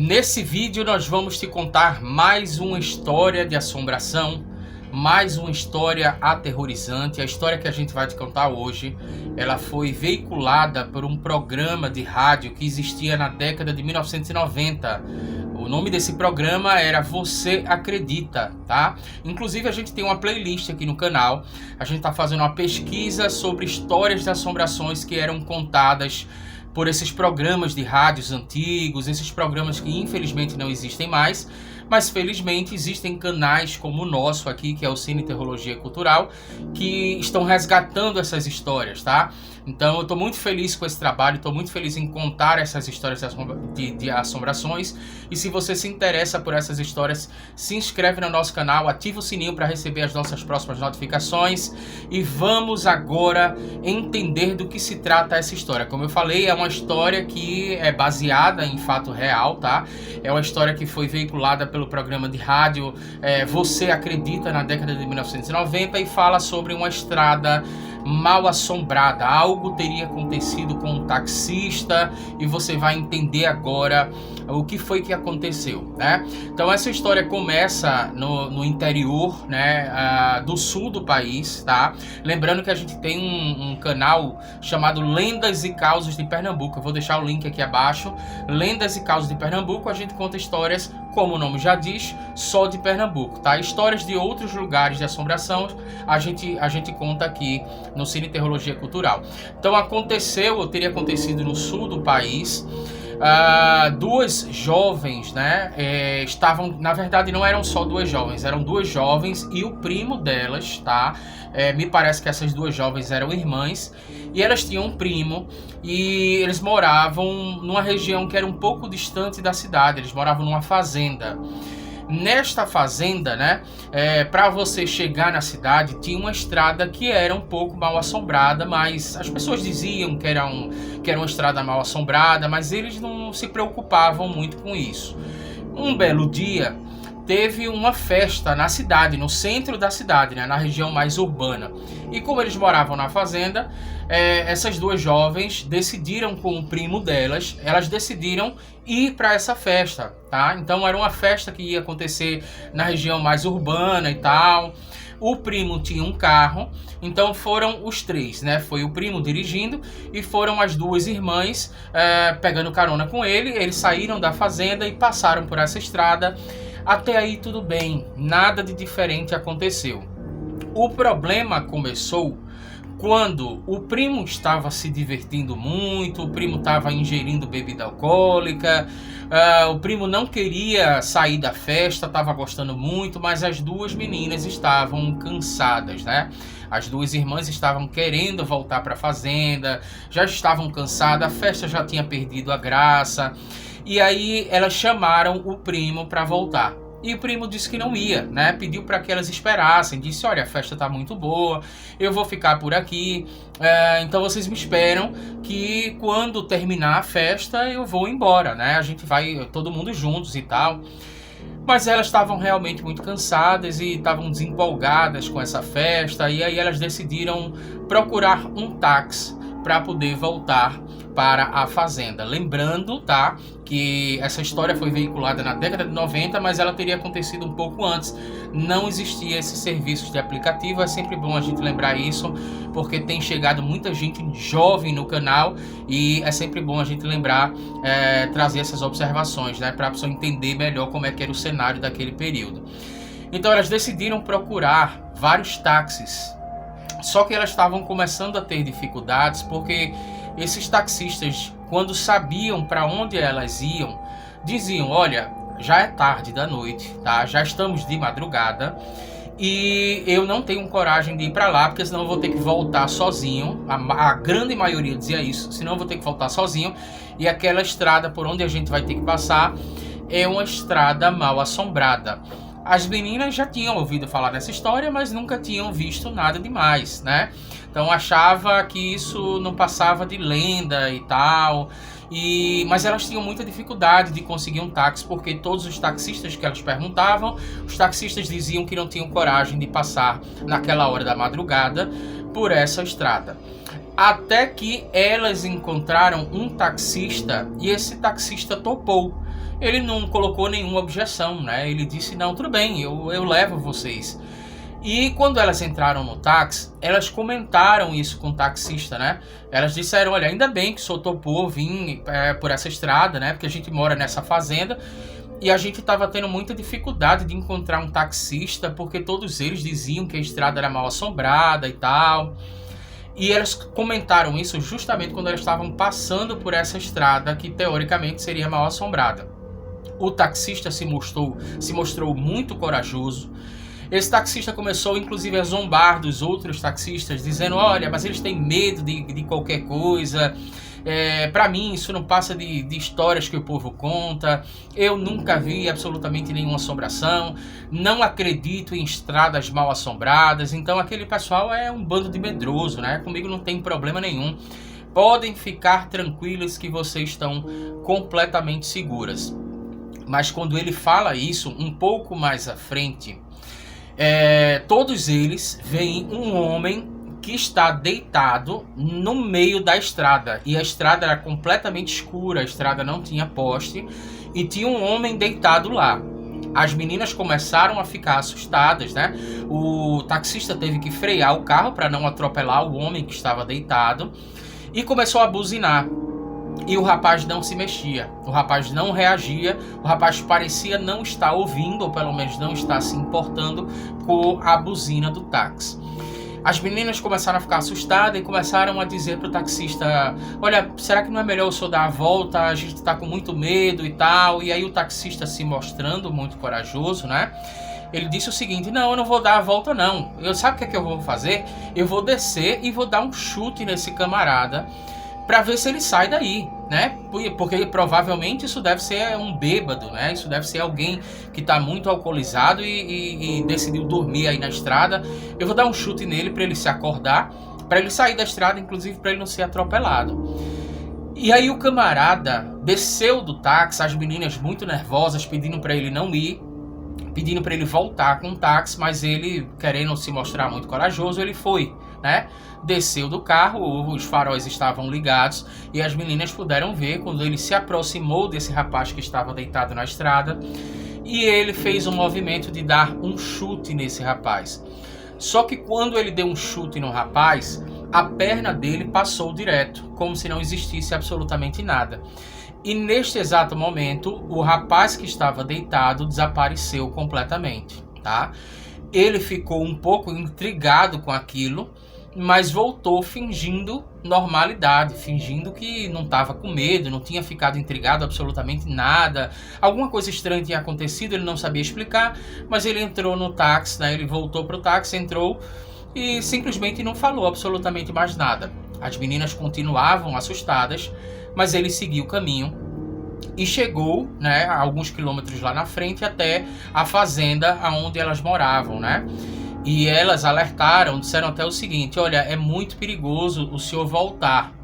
Nesse vídeo nós vamos te contar mais uma história de assombração, mais uma história aterrorizante. A história que a gente vai te contar hoje, ela foi veiculada por um programa de rádio que existia na década de 1990. O nome desse programa era Você Acredita, tá? Inclusive a gente tem uma playlist aqui no canal. A gente tá fazendo uma pesquisa sobre histórias de assombrações que eram contadas por esses programas de rádios antigos, esses programas que infelizmente não existem mais, mas felizmente existem canais como o nosso aqui, que é o Cine Terrologia Cultural, que estão resgatando essas histórias, tá? Então eu estou muito feliz com esse trabalho, estou muito feliz em contar essas histórias de assombrações. E se você se interessa por essas histórias, se inscreve no nosso canal, ativa o sininho para receber as nossas próximas notificações. E vamos agora entender do que se trata essa história. Como eu falei, é uma história que é baseada em fato real, tá? É uma história que foi veiculada pelo programa de rádio Você Acredita, na década de 1990, e fala sobre uma estrada mal assombrada. Algo teria acontecido com um taxista e você vai entender agora o que foi que aconteceu, né? Então essa história começa no interior, né, do sul do país, tá? Lembrando que a gente tem um canal chamado Lendas e Causos de Pernambuco. Eu vou deixar o link aqui abaixo. Lendas e Causos de Pernambuco. A gente conta histórias, como o nome já diz, só de Pernambuco, tá? Histórias de outros lugares de assombração a gente conta aqui no Cine Terrologia Cultural. Então teria acontecido no sul do país. Duas jovens, né, estavam, na verdade não eram só duas jovens, eram duas jovens e o primo delas, tá? Me parece que essas duas jovens eram irmãs e elas tinham um primo e eles moravam numa região que era um pouco distante da cidade. Eles moravam numa fazenda. Nesta fazenda, né, para você chegar na cidade, tinha uma estrada que era um pouco mal assombrada, mas as pessoas diziam que era uma estrada mal assombrada, mas eles não se preocupavam muito com isso. Um belo dia, teve uma festa na cidade, no centro da cidade, né, na região mais urbana. E como eles moravam na fazenda, essas duas jovens decidiram, com o primo delas, elas decidiram ir para essa festa, tá? Então era uma festa que ia acontecer na região mais urbana e tal. O primo tinha um carro, então foram os três, né? Foi o primo dirigindo e foram as duas irmãs pegando carona com ele. Eles saíram da fazenda e passaram por essa estrada. Até aí tudo bem, nada de diferente aconteceu. O problema começou quando o primo estava se divertindo muito, o primo estava ingerindo bebida alcoólica, o primo não queria sair da festa, estava gostando muito, mas as duas meninas estavam cansadas, né? As duas irmãs estavam querendo voltar para a fazenda, já estavam cansadas, a festa já tinha perdido a graça. E aí elas chamaram o primo para voltar. E o primo disse que não ia, né? Pediu para que elas esperassem. Disse: olha, a festa tá muito boa, eu vou ficar por aqui. Então vocês me esperam que quando terminar a festa eu vou embora, né? A gente vai todo mundo juntos e tal. Mas elas estavam realmente muito cansadas e estavam desempolgadas com essa festa. E aí elas decidiram procurar um táxi para poder voltar para a fazenda. Lembrando, tá, que essa história foi veiculada na década de 90, mas ela teria acontecido um pouco antes. Não existia esses serviços de aplicativo. É sempre bom a gente lembrar isso, porque tem chegado muita gente jovem no canal e é sempre bom a gente lembrar, trazer essas observações, né, para a pessoa entender melhor como é que era o cenário daquele período. Então elas decidiram procurar vários táxis. Só que elas estavam começando a ter dificuldades, porque esses taxistas, quando sabiam para onde elas iam, diziam: olha, já é tarde da noite, tá? Já estamos de madrugada e eu não tenho coragem de ir para lá, porque senão eu vou ter que voltar sozinho. A grande maioria dizia isso: senão eu vou ter que voltar sozinho, e aquela estrada por onde a gente vai ter que passar é uma estrada mal assombrada. As meninas já tinham ouvido falar nessa história, mas nunca tinham visto nada demais, né? Então achava que isso não passava de lenda e tal. Mas elas tinham muita dificuldade de conseguir um táxi, porque todos os taxistas que elas perguntavam, os taxistas diziam que não tinham coragem de passar naquela hora da madrugada por essa estrada. Até que elas encontraram um taxista e esse taxista topou. ele não colocou nenhuma objeção, né? Ele disse, não, tudo bem, eu levo vocês. E quando elas entraram no táxi, elas comentaram isso com o taxista, né? Elas disseram, olha, ainda bem que o senhor topou vir por essa estrada, né? Porque a gente mora nessa fazenda e a gente estava tendo muita dificuldade de encontrar um taxista, porque todos eles diziam que a estrada era mal assombrada e tal. E elas comentaram isso justamente quando elas estavam passando por essa estrada que teoricamente seria mal assombrada. O taxista se mostrou muito corajoso. Esse taxista começou inclusive a zombar dos outros taxistas, dizendo, olha, mas eles têm medo de qualquer coisa, para mim isso não passa de histórias que o povo conta, eu nunca vi absolutamente nenhuma assombração, não acredito em estradas mal assombradas, então aquele pessoal é um bando de medroso, né? Comigo não tem problema nenhum, podem ficar tranquilos que vocês estão completamente seguras. Mas quando ele fala isso, um pouco mais à frente, todos eles veem um homem que está deitado no meio da estrada. E a estrada era completamente escura, a estrada não tinha poste. E tinha um homem deitado lá. As meninas começaram a ficar assustadas, né? O taxista teve que frear o carro para não atropelar o homem que estava deitado. E começou a buzinar. E o rapaz não se mexia, o rapaz não reagia, o rapaz parecia não estar ouvindo, ou pelo menos não estar se importando com a buzina do táxi. As meninas começaram a ficar assustadas e começaram a dizer para o taxista, olha, será que não é melhor o senhor dar a volta, a gente está com muito medo e tal. E aí o taxista, se mostrando muito corajoso, né? Ele disse o seguinte, não, eu não vou dar a volta não, sabe o que é que eu vou fazer? Eu vou descer e vou dar um chute nesse camarada, para ver se ele sai daí, né? Porque provavelmente isso deve ser um bêbado, né? Isso deve ser alguém que está muito alcoolizado e decidiu dormir aí na estrada. Eu vou dar um chute nele para ele se acordar, para ele sair da estrada, inclusive para ele não ser atropelado. E aí o camarada desceu do táxi, as meninas muito nervosas, pedindo para ele não ir, pedindo para ele voltar com o táxi, mas ele, querendo se mostrar muito corajoso, ele foi, né? Desceu do carro, os faróis estavam ligados e as meninas puderam ver quando ele se aproximou desse rapaz que estava deitado na estrada e ele fez um movimento de dar um chute nesse rapaz. Só que quando ele deu um chute no rapaz, a perna dele passou direto, como se não existisse absolutamente nada. E neste exato momento, o rapaz que estava deitado desapareceu completamente, tá? Ele ficou um pouco intrigado com aquilo, mas voltou fingindo normalidade, fingindo que não estava com medo, não tinha ficado intrigado absolutamente nada. Alguma coisa estranha tinha acontecido, ele não sabia explicar, mas ele entrou no táxi, né? Ele voltou para o táxi, entrou e simplesmente não falou absolutamente mais nada. As meninas continuavam assustadas, mas ele seguiu o caminho e chegou, né, a alguns quilômetros lá na frente até a fazenda onde elas moravam, né? E elas alertaram, disseram até o seguinte, olha, é muito perigoso o senhor voltar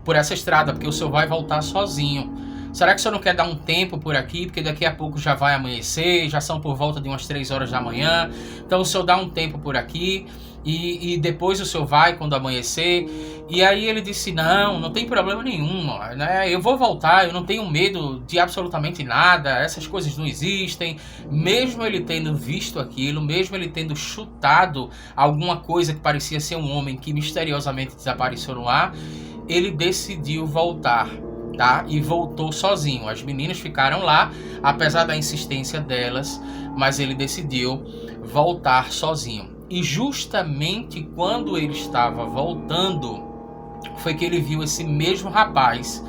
por essa estrada, porque o senhor vai voltar sozinho. Será que o senhor não quer dar um tempo por aqui? Porque daqui a pouco já vai amanhecer, já são por volta de umas 3 horas da manhã. Então o senhor dá um tempo por aqui e depois o senhor vai quando amanhecer. E aí ele disse, não tem problema nenhum, né? Eu vou voltar, eu não tenho medo de absolutamente nada, essas coisas não existem. Mesmo ele tendo visto aquilo, mesmo ele tendo chutado alguma coisa que parecia ser um homem que misteriosamente desapareceu no ar, ele decidiu voltar. Tá? E voltou sozinho. As meninas ficaram lá, apesar da insistência delas, mas ele decidiu voltar sozinho. E justamente quando ele estava voltando, foi que ele viu esse mesmo rapaz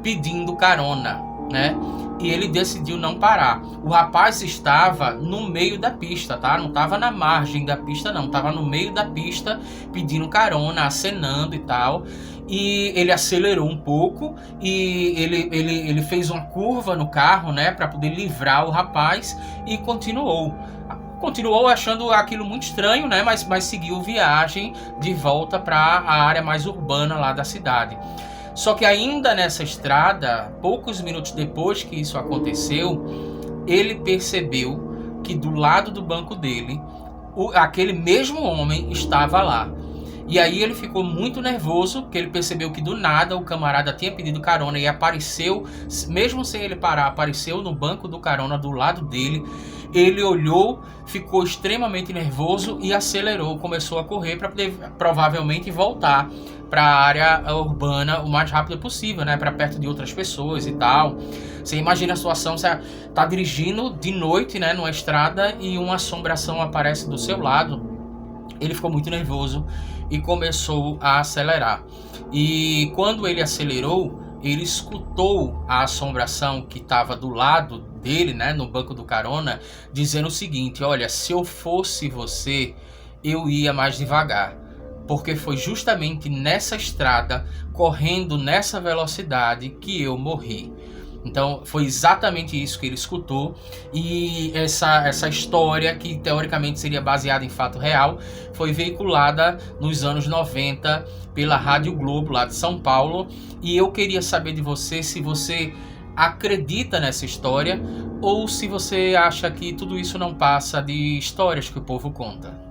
pedindo carona, né? E ele decidiu não parar. O rapaz estava no meio da pista, tá? Não estava na margem da pista, não. Estava no meio da pista pedindo carona, acenando e tal. E ele acelerou um pouco e ele fez uma curva no carro, né? Para poder livrar o rapaz e continuou achando aquilo muito estranho, né? Mas seguiu viagem de volta para a área mais urbana lá da cidade. Só que ainda nessa estrada, poucos minutos depois que isso aconteceu, ele percebeu que do lado do banco dele, aquele mesmo homem estava lá. E aí ele ficou muito nervoso, porque ele percebeu que do nada o camarada tinha pedido carona e apareceu, mesmo sem ele parar, apareceu no banco do carona do lado dele. Ele olhou, ficou extremamente nervoso e acelerou, começou a correr para poder provavelmente voltar para a área urbana o mais rápido possível, né, para perto de outras pessoas e tal. Você imagina a situação, você tá dirigindo de noite, né, numa estrada e uma assombração aparece do seu lado. Ele ficou muito nervoso e começou a acelerar. E quando ele acelerou, ele escutou a assombração que estava do lado dele, né, no banco do carona, dizendo o seguinte: olha, se eu fosse você, eu ia mais devagar, porque foi justamente nessa estrada, correndo nessa velocidade, que eu morri. Então foi exatamente isso que ele escutou. E essa história, que teoricamente seria baseada em fato real, foi veiculada nos anos 90 pela Rádio Globo lá de São Paulo. E eu queria saber de você se você acredita nessa história ou se você acha que tudo isso não passa de histórias que o povo conta.